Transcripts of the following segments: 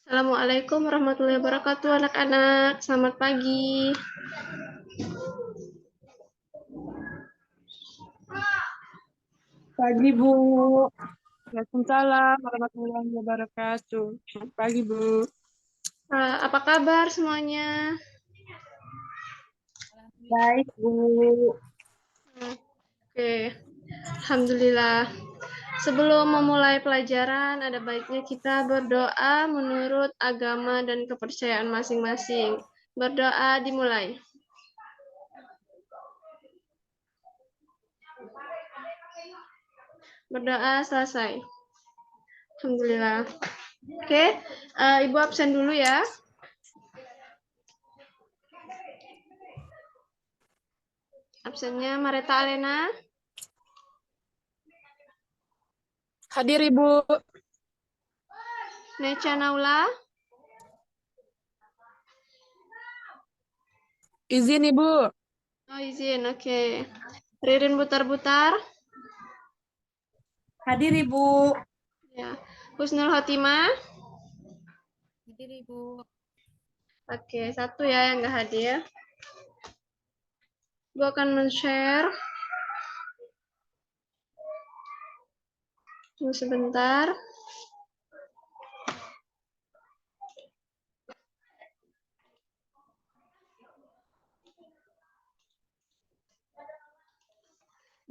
Assalamualaikum warahmatullahi wabarakatuh, anak-anak. Selamat pagi. Pagi, Bu. Waalaikumsalam warahmatullahi wabarakatuh. Selamat pagi, Bu. Apa kabar semuanya? Baik, Bu. Oke, alhamdulillah. Sebelum memulai pelajaran, ada baiknya kita berdoa menurut agama dan kepercayaan masing-masing. Berdoa dimulai. Berdoa selesai. Alhamdulillah. Oke, Ibu absen dulu ya. Absennya Mareta Alena. Hadir, Ibu. Necha Naula. Izin, Ibu. Oh, izin, oke. Ririn Butar-Butar. Hadir, Ibu. Ya. Husnul Khotimah. Hadir, Ibu. Oke, satu ya yang nggak hadir. Gue akan men-share. Tunggu sebentar.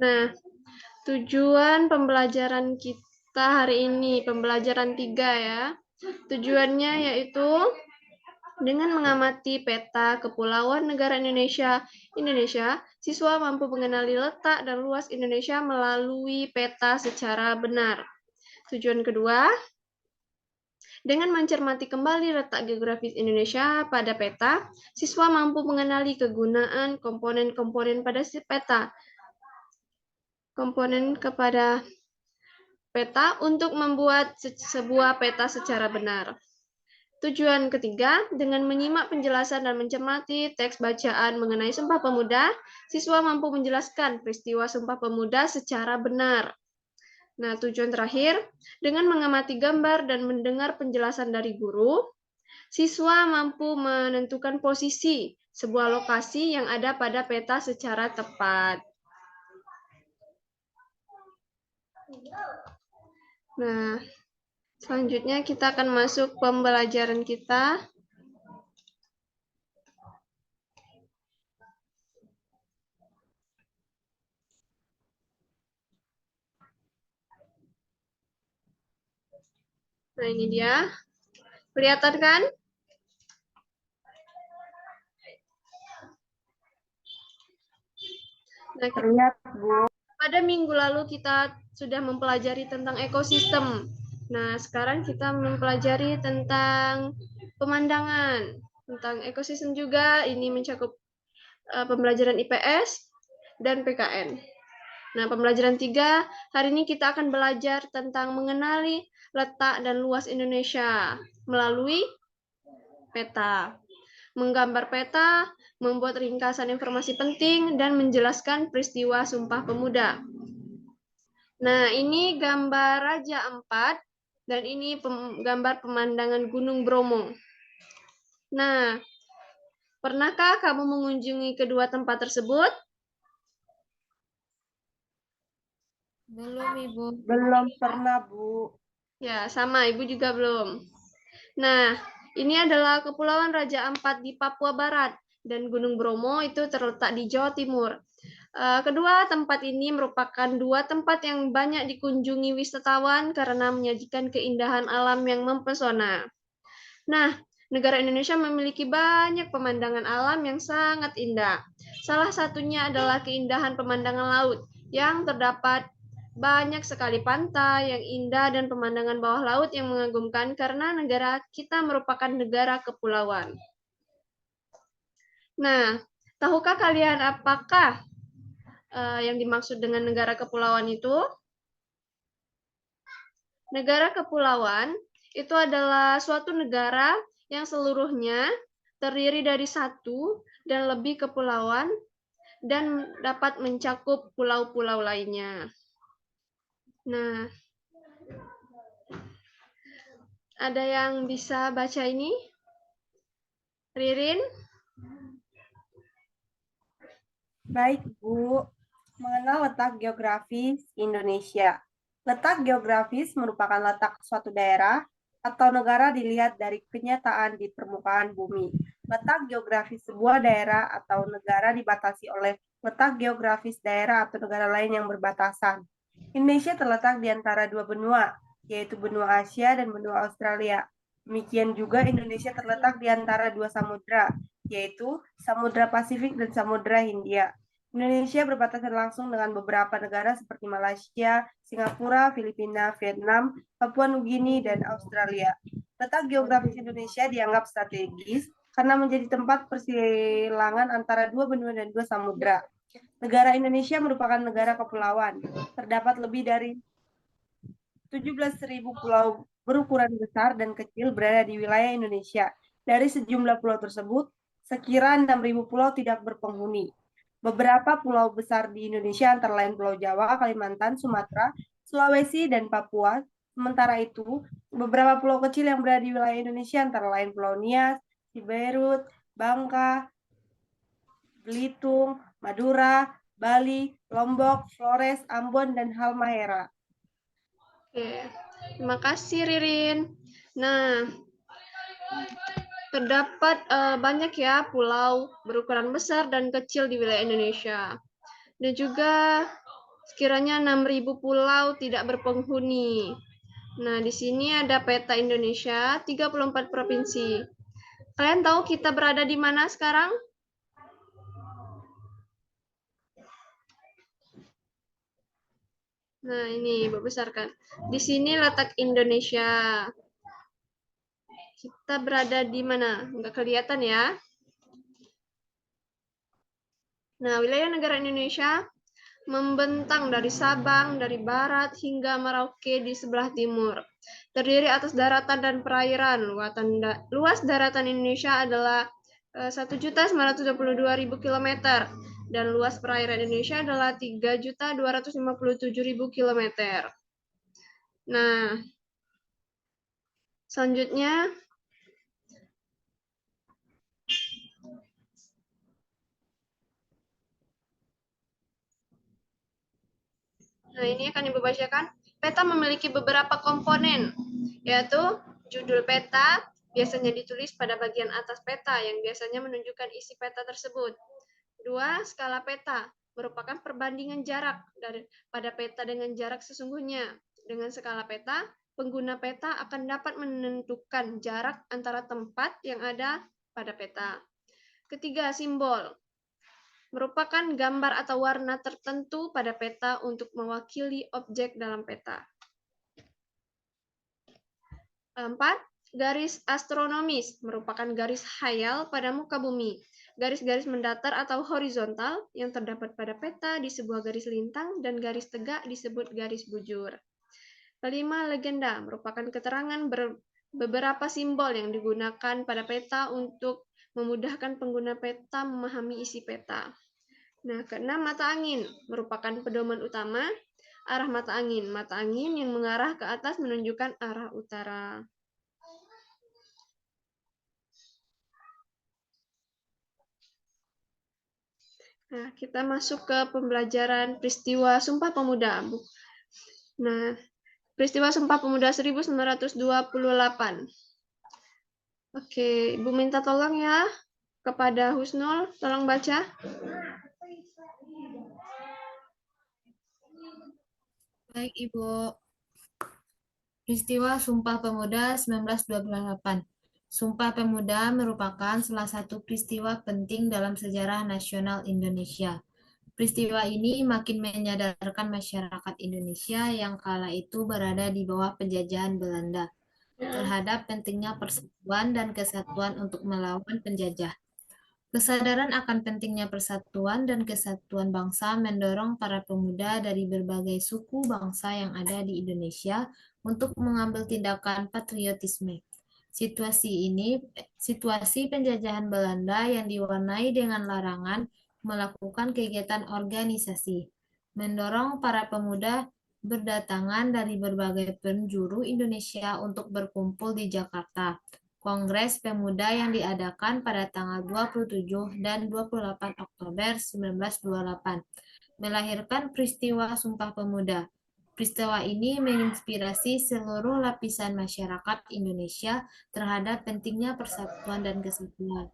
Nah, tujuan pembelajaran kita hari ini, pembelajaran 3 ya. Tujuannya yaitu dengan mengamati peta kepulauan negara Indonesia, siswa mampu mengenali letak dan luas Indonesia melalui peta secara benar. Tujuan kedua, dengan mencermati kembali letak geografis Indonesia pada peta, siswa mampu mengenali kegunaan komponen-komponen pada peta. Komponen kepada peta untuk membuat sebuah peta secara benar. Tujuan ketiga, dengan menyimak penjelasan dan mencermati teks bacaan mengenai Sumpah Pemuda, siswa mampu menjelaskan peristiwa Sumpah Pemuda secara benar. Nah, tujuan terakhir, dengan mengamati gambar dan mendengar penjelasan dari guru, siswa mampu menentukan posisi sebuah lokasi yang ada pada peta secara tepat. Nah, selanjutnya kita akan masuk pembelajaran kita. Nah, ini dia. Kelihatan kan? Nah, Terlihat, Bu. pada minggu lalu kita sudah mempelajari tentang ekosistem. Nah, sekarang kita mempelajari tentang pemandangan, tentang ekosistem juga. Ini mencakup pembelajaran IPS dan PKN. Nah, pembelajaran 3, hari ini kita akan belajar tentang mengenali letak dan luas Indonesia melalui peta. Menggambar peta, membuat ringkasan informasi penting, dan menjelaskan peristiwa Sumpah Pemuda. Nah, ini gambar Raja Ampat, dan ini gambar pemandangan Gunung Bromo. Nah, pernahkah kamu mengunjungi kedua tempat tersebut? Belum, Ibu. Belum pernah, Bu. Ya, sama. Ibu juga belum. Nah, ini adalah Kepulauan Raja Ampat di Papua Barat, dan Gunung Bromo itu terletak di Jawa Timur. Kedua tempat ini merupakan dua tempat yang banyak dikunjungi wisatawan karena menyajikan keindahan alam yang mempesona. Nah, negara Indonesia memiliki banyak pemandangan alam yang sangat indah. Salah satunya adalah keindahan pemandangan laut yang terdapat banyak sekali pantai yang indah dan pemandangan bawah laut yang mengagumkan karena negara kita merupakan negara kepulauan. Nah, tahukah kalian apakah yang dimaksud dengan negara kepulauan itu? Negara kepulauan itu adalah suatu negara yang seluruhnya terdiri dari satu dan lebih kepulauan dan dapat mencakup pulau-pulau lainnya. Nah, Ada yang bisa baca ini? Ririn? Baik, Bu. Mengenal letak geografis Indonesia. Letak geografis merupakan letak suatu daerah atau negara dilihat dari kenyataan di permukaan bumi. Letak geografis sebuah daerah atau negara dibatasi oleh letak geografis daerah atau negara lain yang berbatasan. Indonesia terletak di antara dua benua, yaitu benua Asia dan benua Australia. Demikian juga Indonesia terletak di antara dua samudra, yaitu Samudra Pasifik dan Samudra Hindia. Indonesia berbatasan langsung dengan beberapa negara seperti Malaysia, Singapura, Filipina, Vietnam, Papua Nugini, dan Australia. Letak geografis Indonesia dianggap strategis karena menjadi tempat persilangan antara dua benua dan dua samudra. Negara Indonesia merupakan negara kepulauan. Terdapat lebih dari 17.000 pulau berukuran besar dan kecil berada di wilayah Indonesia. Dari sejumlah pulau tersebut, sekira 6.000 pulau tidak berpenghuni. Beberapa pulau besar di Indonesia antara lain Pulau Jawa, Kalimantan, Sumatera, Sulawesi, dan Papua. Sementara itu, beberapa pulau kecil yang berada di wilayah Indonesia antara lain Pulau Nias, Siberut, Bangka, Belitung, Madura, Bali, Lombok, Flores, Ambon, dan Halmahera. Oke, terima kasih Ririn. Nah, terdapat banyak ya pulau berukuran besar dan kecil di wilayah Indonesia. Dan juga sekiranya 6.000 pulau tidak berpenghuni. Nah, di sini ada peta Indonesia, 34 provinsi. Kalian tahu kita berada di mana sekarang? Nah, ini Ibu besarkan. Di sini letak Indonesia. Kita berada di mana? Nggak kelihatan ya. Nah, wilayah negara Indonesia membentang dari Sabang, dari barat hingga Merauke di sebelah timur. Terdiri atas daratan dan perairan. Luas daratan Indonesia adalah 1.922.000 km dan luas perairan Indonesia adalah 3.257.000 km. Nah, selanjutnya ini akan Ibu bacakan. Peta memiliki beberapa komponen, yaitu judul peta, biasanya ditulis pada bagian atas peta yang biasanya menunjukkan isi peta tersebut. 2. Skala peta, merupakan perbandingan jarak pada peta dengan jarak sesungguhnya. Dengan skala peta, pengguna peta akan dapat menentukan jarak antara tempat yang ada pada peta. Ketiga, simbol, merupakan gambar atau warna tertentu pada peta untuk mewakili objek dalam peta. 4. Garis astronomis, merupakan garis khayal pada muka bumi. Garis-garis mendatar atau horizontal yang terdapat pada peta di sebuah garis lintang dan garis tegak disebut garis bujur. 5. Legenda, merupakan keterangan beberapa simbol yang digunakan pada peta untuk memudahkan pengguna peta memahami isi peta. Nah, keenam, mata angin, merupakan pedoman utama arah mata angin. Mata angin yang mengarah ke atas menunjukkan arah utara. Nah, kita masuk ke pembelajaran peristiwa Sumpah Pemuda. Nah, peristiwa Sumpah Pemuda 1928. Oke, Ibu minta tolong ya kepada Husnul, tolong baca. Baik, Ibu. Peristiwa Sumpah Pemuda 1928. Sumpah Pemuda merupakan salah satu peristiwa penting dalam sejarah nasional Indonesia. Peristiwa ini makin menyadarkan masyarakat Indonesia yang kala itu berada di bawah penjajahan Belanda terhadap pentingnya persatuan dan kesatuan untuk melawan penjajah. Kesadaran akan pentingnya persatuan dan kesatuan bangsa mendorong para pemuda dari berbagai suku bangsa yang ada di Indonesia untuk mengambil tindakan patriotisme. Situasi penjajahan Belanda yang diwarnai dengan larangan melakukan kegiatan organisasi, mendorong para pemuda berdatangan dari berbagai penjuru Indonesia untuk berkumpul di Jakarta. Kongres Pemuda yang diadakan pada tanggal 27 dan 28 Oktober 1928 melahirkan peristiwa Sumpah Pemuda. Peristiwa ini menginspirasi seluruh lapisan masyarakat Indonesia terhadap pentingnya persatuan dan kesatuan.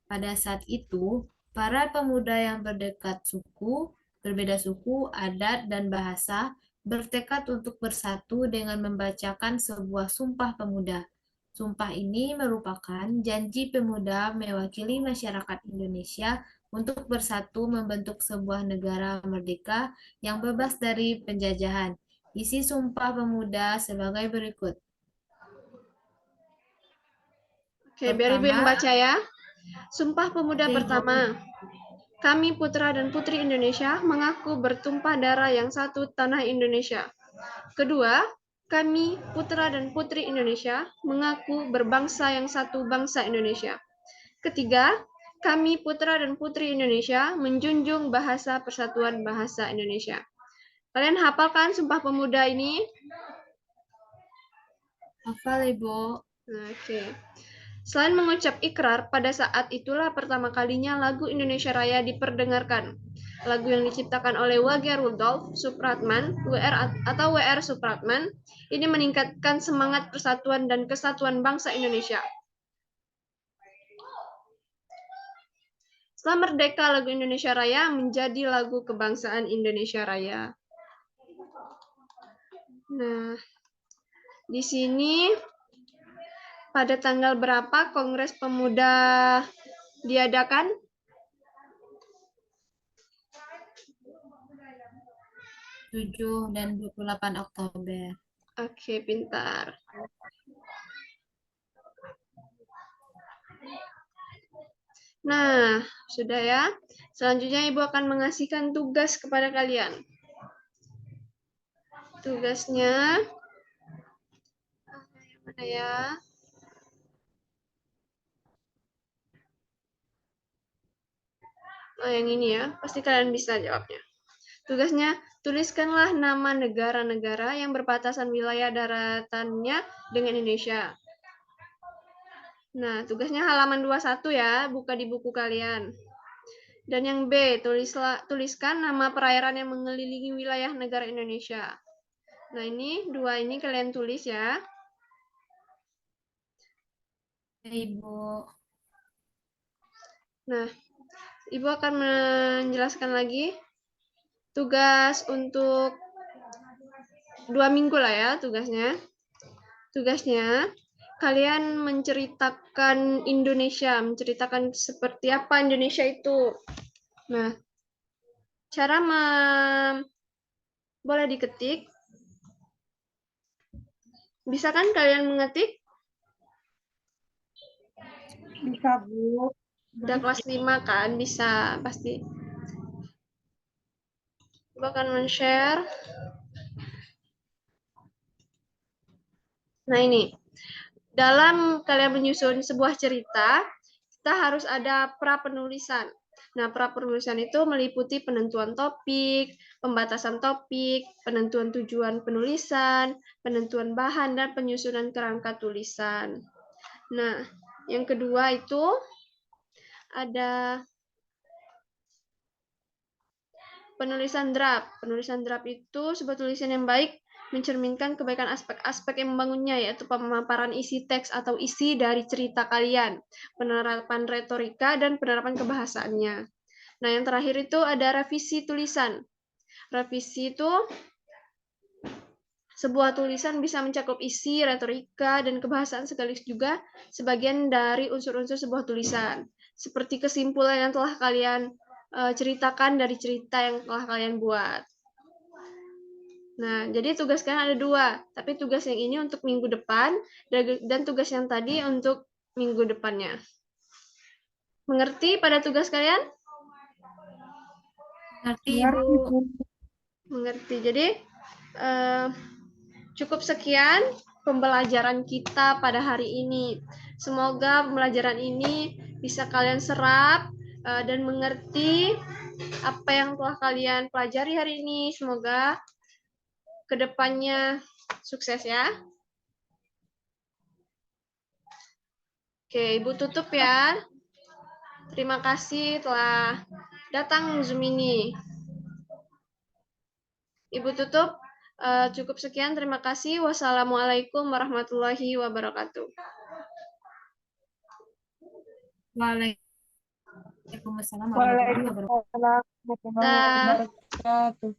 Pada saat itu, para pemuda yang berbeda suku, adat, dan bahasa, bertekad untuk bersatu dengan membacakan sebuah sumpah pemuda. Sumpah ini merupakan janji pemuda mewakili masyarakat Indonesia untuk bersatu membentuk sebuah negara merdeka yang bebas dari penjajahan. Isi Sumpah Pemuda sebagai berikut. Oke, biar Ibu yang Pertama, baca ya. Sumpah Pemuda Oke, Ibu. pertama. Kami putra dan putri Indonesia mengaku bertumpah darah yang satu tanah Indonesia. Kedua, kami putra dan putri Indonesia mengaku berbangsa yang satu bangsa Indonesia. Ketiga, kami putra dan putri Indonesia menjunjung bahasa persatuan bahasa Indonesia. Kalian hafalkan Sumpah Pemuda ini? Hafal, Ibu. Oke. Selain mengucap ikrar, pada saat itulah pertama kalinya lagu Indonesia Raya diperdengarkan. Lagu yang diciptakan oleh W.G. Rudolf Supratman, WR Supratman, ini meningkatkan semangat persatuan dan kesatuan bangsa Indonesia. Setelah merdeka, lagu Indonesia Raya menjadi lagu kebangsaan Indonesia Raya. Nah, di sini pada tanggal berapa Kongres Pemuda diadakan? 7 dan 28 Oktober. Oke, pintar. Nah, sudah ya. Selanjutnya Ibu akan mengasihkan tugas kepada kalian. Tugasnya mana ya? Oh, yang ini ya. Pasti kalian bisa jawabnya. Tugasnya, tuliskanlah nama negara-negara yang berbatasan wilayah daratannya dengan Indonesia. Nah, tugasnya halaman 21 ya, buka di buku kalian. Dan yang B, tuliskan nama perairan yang mengelilingi wilayah negara Indonesia. Nah, ini dua ini kalian tulis ya. Ibu. Nah, Ibu akan menjelaskan lagi tugas untuk 2 minggu lah ya tugasnya. Tugasnya, kalian menceritakan Indonesia, menceritakan seperti apa Indonesia itu. Nah, cara boleh diketik. Bisa kan kalian mengetik? Bisa, Bu. Udah kelas 5 kan? Bisa, pasti. Ibu akan men-share. Nah, ini. Dalam kalian menyusun sebuah cerita, kita harus ada pra-penulisan. Nah, pra-penulisan itu meliputi penentuan topik, pembatasan topik, penentuan tujuan penulisan, penentuan bahan, dan penyusunan kerangka tulisan. Nah, yang kedua itu ada penulisan draft. Penulisan draft itu sebuah tulisan yang baik mencerminkan kebaikan aspek-aspek yang membangunnya, yaitu pemaparan isi teks atau isi dari cerita kalian, penerapan retorika, dan penerapan kebahasaannya. Nah, yang terakhir itu ada revisi tulisan. Revisi itu sebuah tulisan bisa mencakup isi, retorika, dan kebahasaan sekaligus juga sebagian dari unsur-unsur sebuah tulisan. Seperti kesimpulan yang telah kalian ceritakan dari cerita yang telah kalian buat. Nah, jadi tugas kalian ada 2, tapi tugas yang ini untuk minggu depan, dan tugas yang tadi untuk minggu depannya. Mengerti pada tugas kalian? Mengerti, Ibu. Mengerti. Jadi, cukup sekian pembelajaran kita pada hari ini. Semoga pembelajaran ini bisa kalian serap dan mengerti apa yang telah kalian pelajari hari ini. Semoga kedepannya sukses ya. Oke, Ibu tutup ya. Terima kasih telah datang Zoom ini. Ibu tutup. Cukup sekian. Terima kasih. Wassalamualaikum warahmatullahi wabarakatuh. Waalaikumsalam warahmatullahi wabarakatuh. Waalaikumsalam warahmatullahi wabarakatuh.